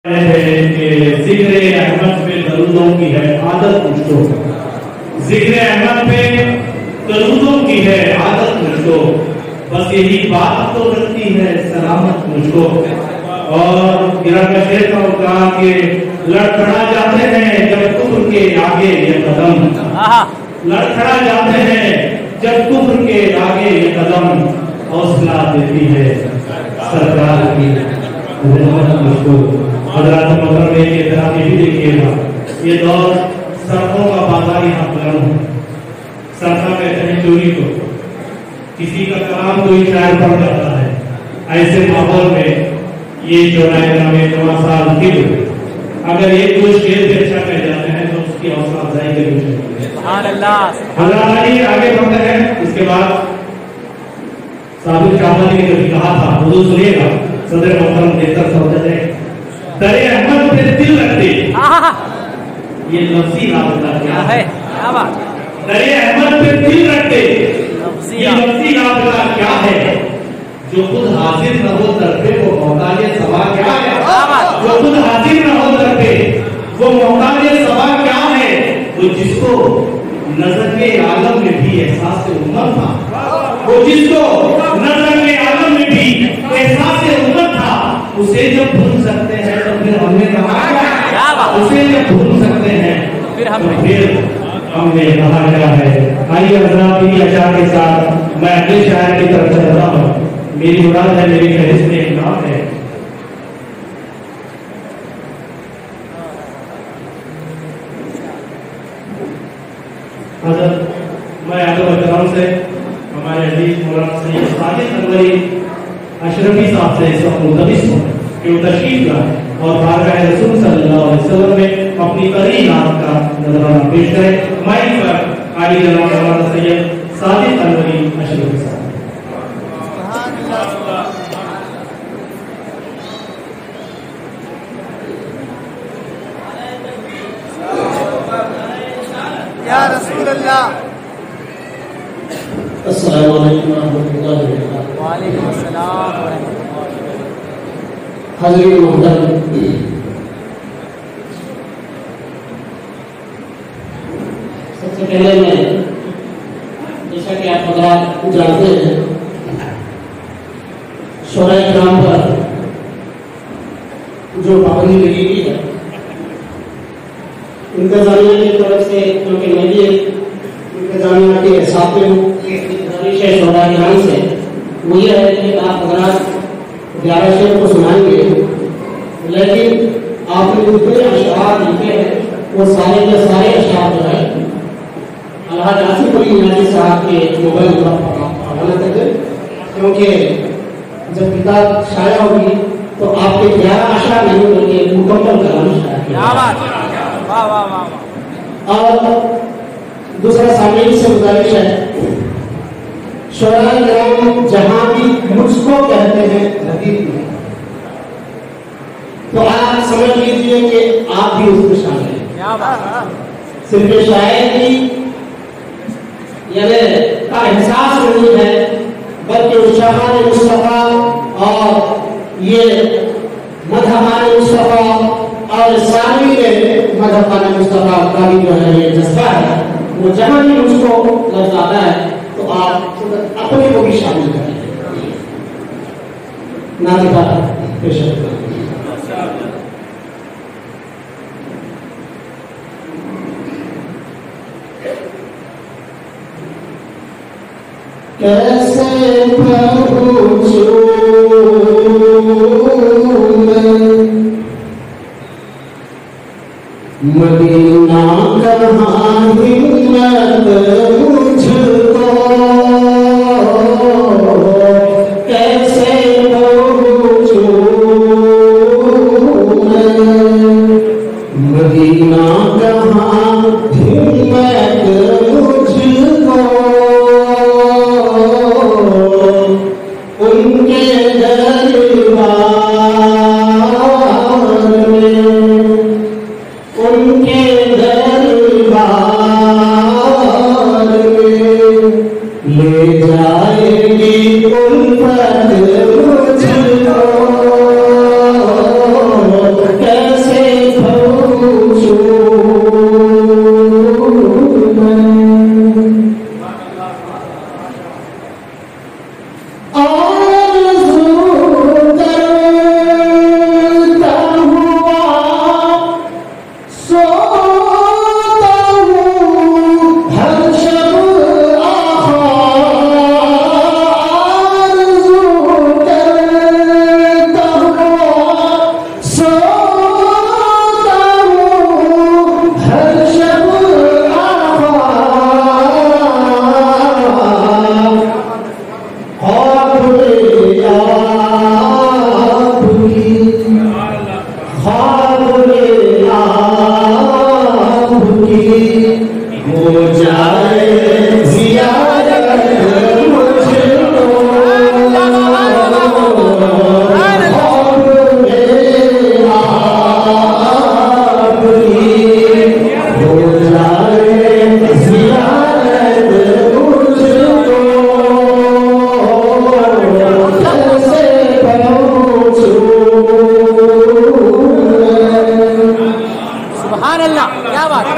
जिक्र अहमद पे दरूदों की है आदत मुझको, जिक्र अहमद पे दरूदों की है आदत मुझको, बस यही बात तो करती है सलामत मुझको। और गिरा का शेर का कहा कि लड़खड़ा जाते हैं जब कुफ्र के आगे ये कदम, लड़खड़ा जाते हैं जब कुफ्र के आगे ये कदम, हौसला देती है सरकार की रहमत मुझको। हज़रात मोहतरम के तरह भी देखिएगा, ये दौर सड़कों का बाजार यहाँ गर्म है। सड़का कहते हैं चोरी को, किसी का कलाम कोई शायर पड़ जाता है, ऐसे माहौल में ये अगर एक दो शेर से अच्छा कह जाते हैं तो उसकी हौसला अफजाई करनी चाहिए। आगे बढ़ते हैं। इसके बाद साबिर शाहबानी ने कभी कहा था, वो सुनिएगा, सदर मोहतरम बेहतर समझते हैं, दरे अहमद पे दिल रखते, ये लफ्जी राबता क्या है, क्या बात, दरे अहमद पे दिल रखते, ये लफ्जी राबता क्या है, जो खुद हाजिर न हो दरपे वो मोहताज सवा क्या है, जो खुद हाजिर न हो दरपे वो मोहताज सवा क्या है, वो जिसको नजर के आलम में भी एहसास उम्मत था, वो जिसको नजर के आलम में भी एहसास उम्मत था, उसे जब भूल सकते हैं तो फिर हमने कहा, उसे जब भूल सकते हैं फिर हमने कहा क्या है। आइए हज़रात की अशा के साथ मैं अगले शायर की तरफ चलता हूँ। मेरी मुराद है, मेरी फहरिस्त में एक नाम है। मैं आदम से हमारे अजीज मौलाना सैयद साजिद अनवरी अशरफी साहब से इस वक्त मुल्तमिस हूं कि वो तशरीफ लाए और बारगाह रसूल सल्लल्लाहु अलैहि वसल्लम में अपनी करी नात का नजराना पेश करें। माइक पर आली जनाब मौलाना सैयद साजिद अनवरी अशरफी साहब। या रसूल अल्लाह। अस्सलामु अलैकुम व रहमतुल्लाहि व बरकातुहू। व अलैकुम अस्सलाम व रहमतुल्लाहि व बरकातुहू। हाज़िरीन मोहतरम, सबसे पहले मैं, जैसा कि आप हज़रात जानते हैं, शोराए किराम पर जो पाबंदी लगी हुई है, इंतजामिया की तरफ से, क्योंकि मैं भी इंतजामिया के साथ में गुजारिश है शोराए किराम से, वो ये है कि आप हज़रात 11 शेर को सुनाएंगे, लेकिन आपने जितने अशआर लिखे हैं वो सारे के सारे अशआर जो है अल्लाह आसिफ अली नियाज़ी साहब के मोबाइल पर हवाला करें, क्योंकि जब किताब शाया होगी तो आपके 11 अशआर नहीं बल्कि मुकम्मल कलाम शाया। और दूसरा सामने से गुजारिश है, शोराए किराम जहां भी मुझको कहते हैं हदीब में, तो आप समझ लीजिए कि आप भी उसमें शामिल हैं। सिर्फ शायरी यानी का एहसास नहीं है, बल्कि उस शान मुस्तफा और ये मदहबान मुस्तफा और सारी के मदहबान मुस्तफा का भी जो है ये जज्बा है, वो जहां भी उसको लफ्ज आता है तो आप अपने को भी शामिल करें। नातिका पेश कैसे पहुंचूं मदीना कहाँ हिम्मत मुझको, कैसे पहुंचूं मदीना कहाँ हिम्मत मुझको, उनके दरबार में, उनके दरबार ख्वाब आपकी हो जाए ज़ियारत मुझको, ख्वाब आपकी हो जाए ज़ियारत मुझको, कैसे पहुंचूं। सुभान अल्लाह, क्या बात है।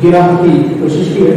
गिराने की कोशिश की है।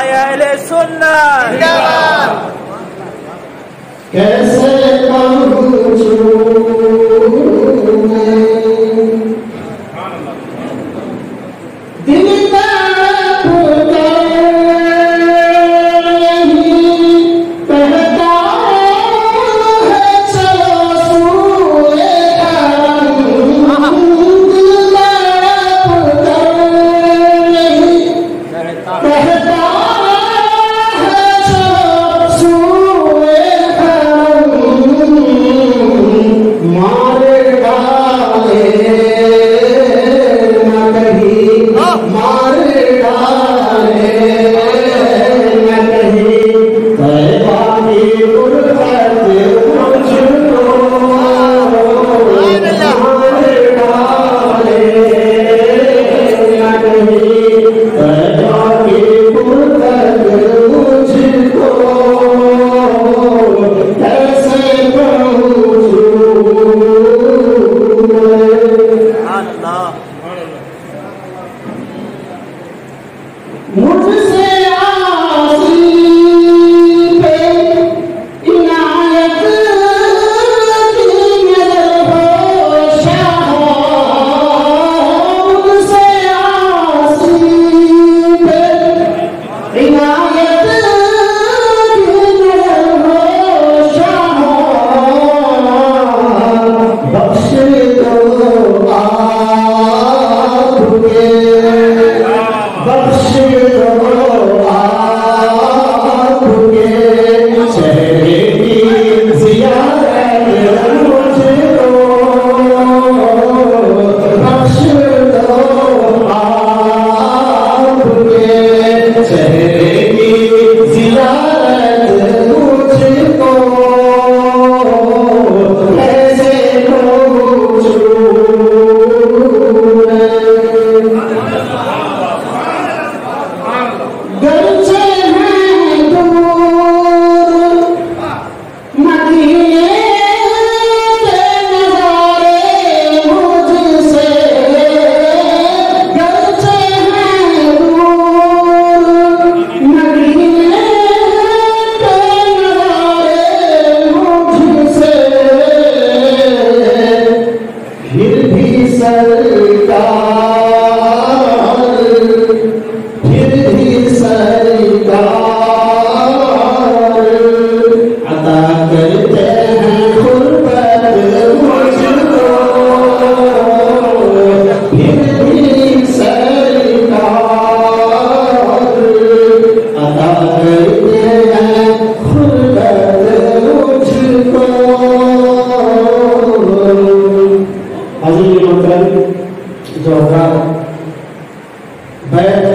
या अहले सुन्नत कैसे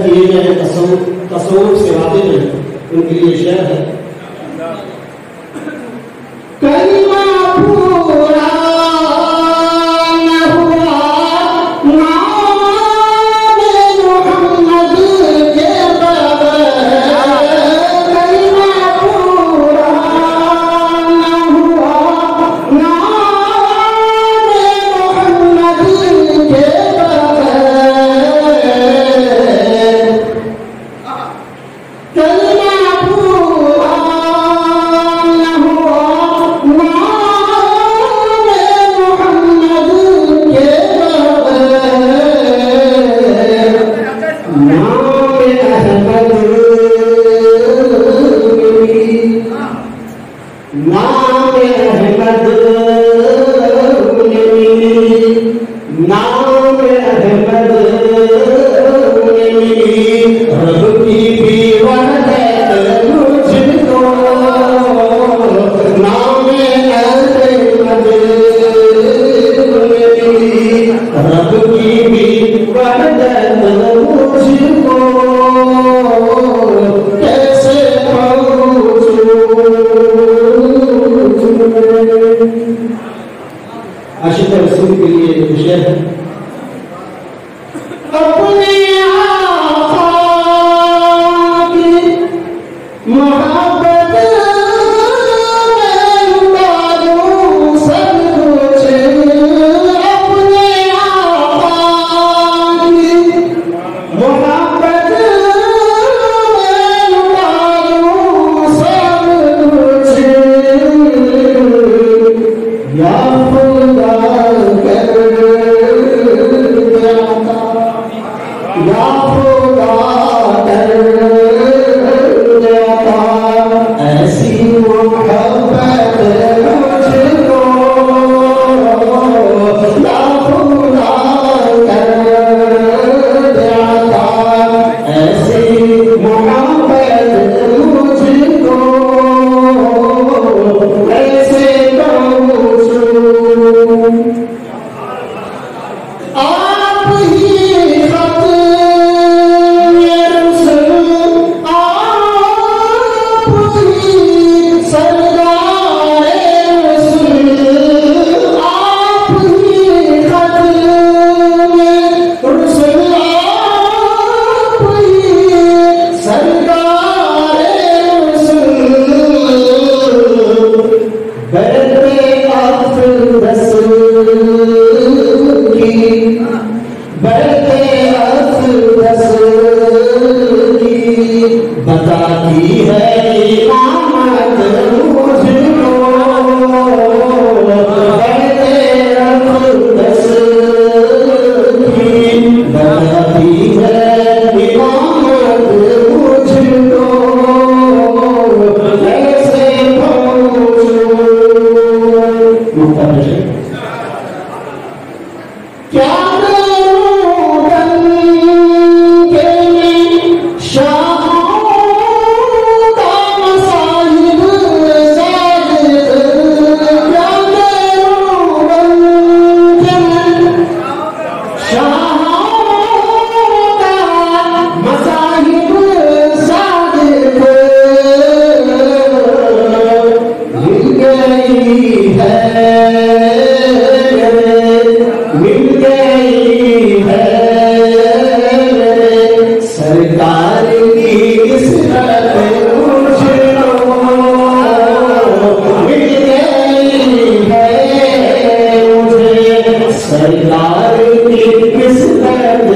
दिल तसव्वुफ से वाकिफ हैं, उनके लिए शेर है। कलिमा पूरा न हुआ नामे मुहम्मद के बगैर, कलिमा पूरा न हुआ नामे मुहम्मद के आशिक़ रसूल के लिए विषय है। अपने आका की मोहब्बत में उतारूं सब कुछ, अपने आका की मोहब्बत या खुदा कर देता ऐसी मोहब्बत मुझको, या खुदा कर देता ऐसी मोहब्बत मुझको, ऐसे आप ही खत आप ही सरदार रसूल, आप ही खत रसूल, आप ही सरदार रसूल, बरते अफ़दस की, बरते अफ़दस की बताती है इमामत मुझको, बरते अफ़दस की बताती है इमामत मुझको, ऐसे पहुंचो। क्या करूं बनके मैं शाहों का मसाहिब साजिद, क्या करूं बनके मैं शाहों का मसाहिब साजिद, मिल गई है मिल गई है सरकार की किस्मत मुझको, मिल गई है मुझे सरकार की किस्मत